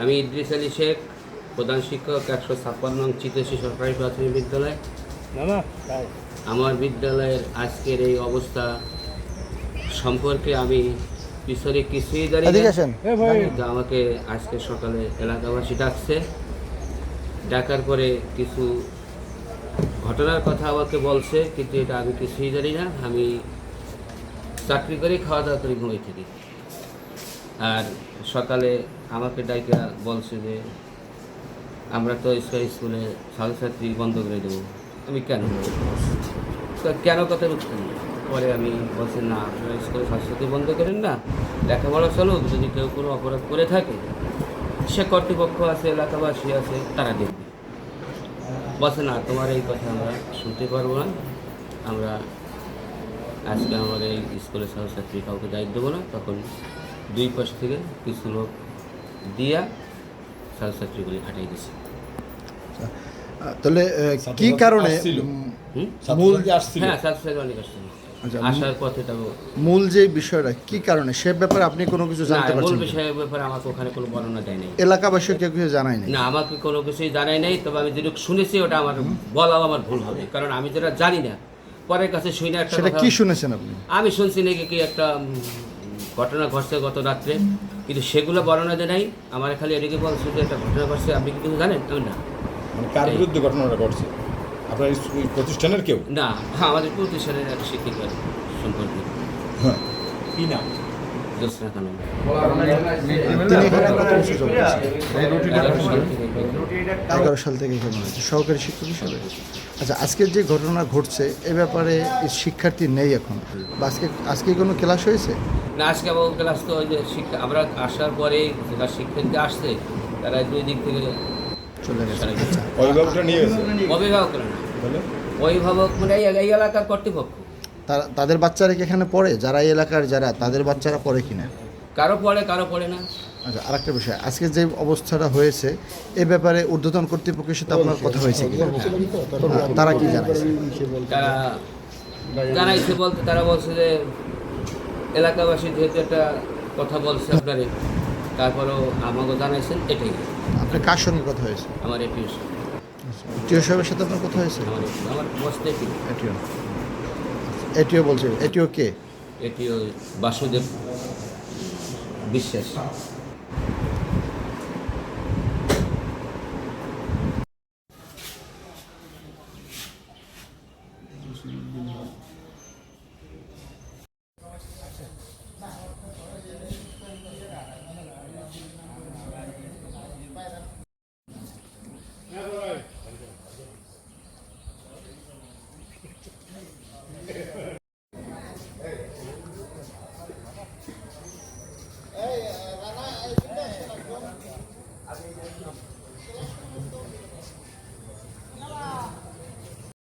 আমি ইদ্রিস আলী শেখ, প্রধান শিক্ষক 156 নং চিতোষী সরকারি প্রাথমিক বিদ্যালয়। আমার বিদ্যালয়ের আজকের এই অবস্থা সম্পর্কে আমি পিছনে কিছুই জানি না। কিন্তু আমাকে আজকে সকালে এলাকাবাসী ডাকার পরে কিছু ঘটনার কথা আমাকে বলছে, কিন্তু এটা আমি কিছুই জানি না। আমি চাকরি করে খাওয়া দাওয়া করে ঘুমিয়ে থাকি। আর সকালে আমাকে ডাইকা বলছে যে আমরা তো স্কুলে ছাত্রছাত্রী বন্ধ করে দেবো। আমি কেন কথা বুঝতেন না। পরে আমি বলছি না, আপনারা স্কুলে ছাত্রছাত্রী বন্ধ করেন না, লেখাপড়া চলুক। যদি কেউ কোনো অপরাধ করে থাকে, সে কর্তৃপক্ষ আছে, এলাকাবাসী আছে, তারা দেখবে। বলছে না, তোমার এই কথা আমরা শুনতে পারবো না, আমরা আজকে আমার এই স্কুলের ছাত্রছাত্রী কাউকে দায়িত্ব দেবো না। তখন দুই পাশ থেকে কিছু লোক দিয়া ছাত্রছাত্রীগুলি হাঁটাই দিচ্ছে। তাহলে কি কারণে হ্যাঁ, ছাত্রছাত্রী অনেক আসছিল। আসার পথে মূল যে বিষয়টা কি কারণে সে ব্যাপারে আপনি কোনো কিছু জানতে পারছেন? মূল বিষয়ের ব্যাপারে আমাকে ওখানে কোনো বর্ণনা দেয় নাই। এলাকাবাসী কেউ কিছু জানায় নাই? না, আমাকে কোনো কিছুই জানাই নাই। তবে আমি যেটুকু শুনেছি ওটা আমার বলাও আমার ভুল হবে, কারণ আমি যেটা জানি না পরের কাছে শুনে একটা সেটা কি শুনেছেন আপনি? আমি শুনছি নাকি কি একটা ঘটনা ঘটছে গত রাত্রে, কিন্তু সেগুলো বর্ণনা দেয় নাই। আমার খালি এদিকে বলছে যে একটা ঘটনা ঘটছে, আপনি কি কিছু জানেন? আমি না। মানে কার বিরুদ্ধে ঘটনাটা ঘটছে? আপনার প্রতিষ্ঠানের কেউ? না, আমাদের প্রতিষ্ঠানের একটা শিক্ষিকা সম্পর্কে। হ্যাঁ, কি নাম? জোসনা খানম। তিনি এখানে কত বছর জব করছেন? 11 সাল থেকে এখানে আছে সহকারী শিক্ষক হিসেবে। আচ্ছা, আজকের যে ঘটনা ঘটছে এ ব্যাপারে শিক্ষার্থী নেই এখন, বা আজকে কোনো ক্লাস হয়েছে না? আজকে আমার ক্লাস তো ওই যে আমরা আসার পরে যারা শিক্ষার্থী আসছে তারা দুই দিক থেকে চলে গেছে। অভিভাবকটা নিয়ে গেছে? অভিভাবক না, অভিভাবক মানে এই এলাকার কর্তৃপক্ষ। তাদের বাচ্চারা কি এখানে পড়ে? যারা এই এলাকার তাদের বাচ্চারা পড়ে কিনা? কারো পড়ে না। আচ্ছা, আরেকটা বিষয়, আজকে যে অবস্থাটা হয়েছে এ ব্যাপারে ঊর্ধ্বতন কর্তৃপক্ষের সাথে আপনার কথা হয়েছে কি? তারা কি জানাইছে? তারা জানাইছে বলতে তারা বলছে যে এলাকাবাসী যেহেতু একটা কথা বলছে আপনারে, তারপরেও আমাকে জানাইছেন এটাই। আপনার কার সঙ্গে কথা হয়েছে? আমার এটিও টিও সাহেবের সাথে আপনার কথা হয়েছে? আমার বসতে এটিও বলছে। এটিও কে? এটিও বাসুদেব বিশ্বাস।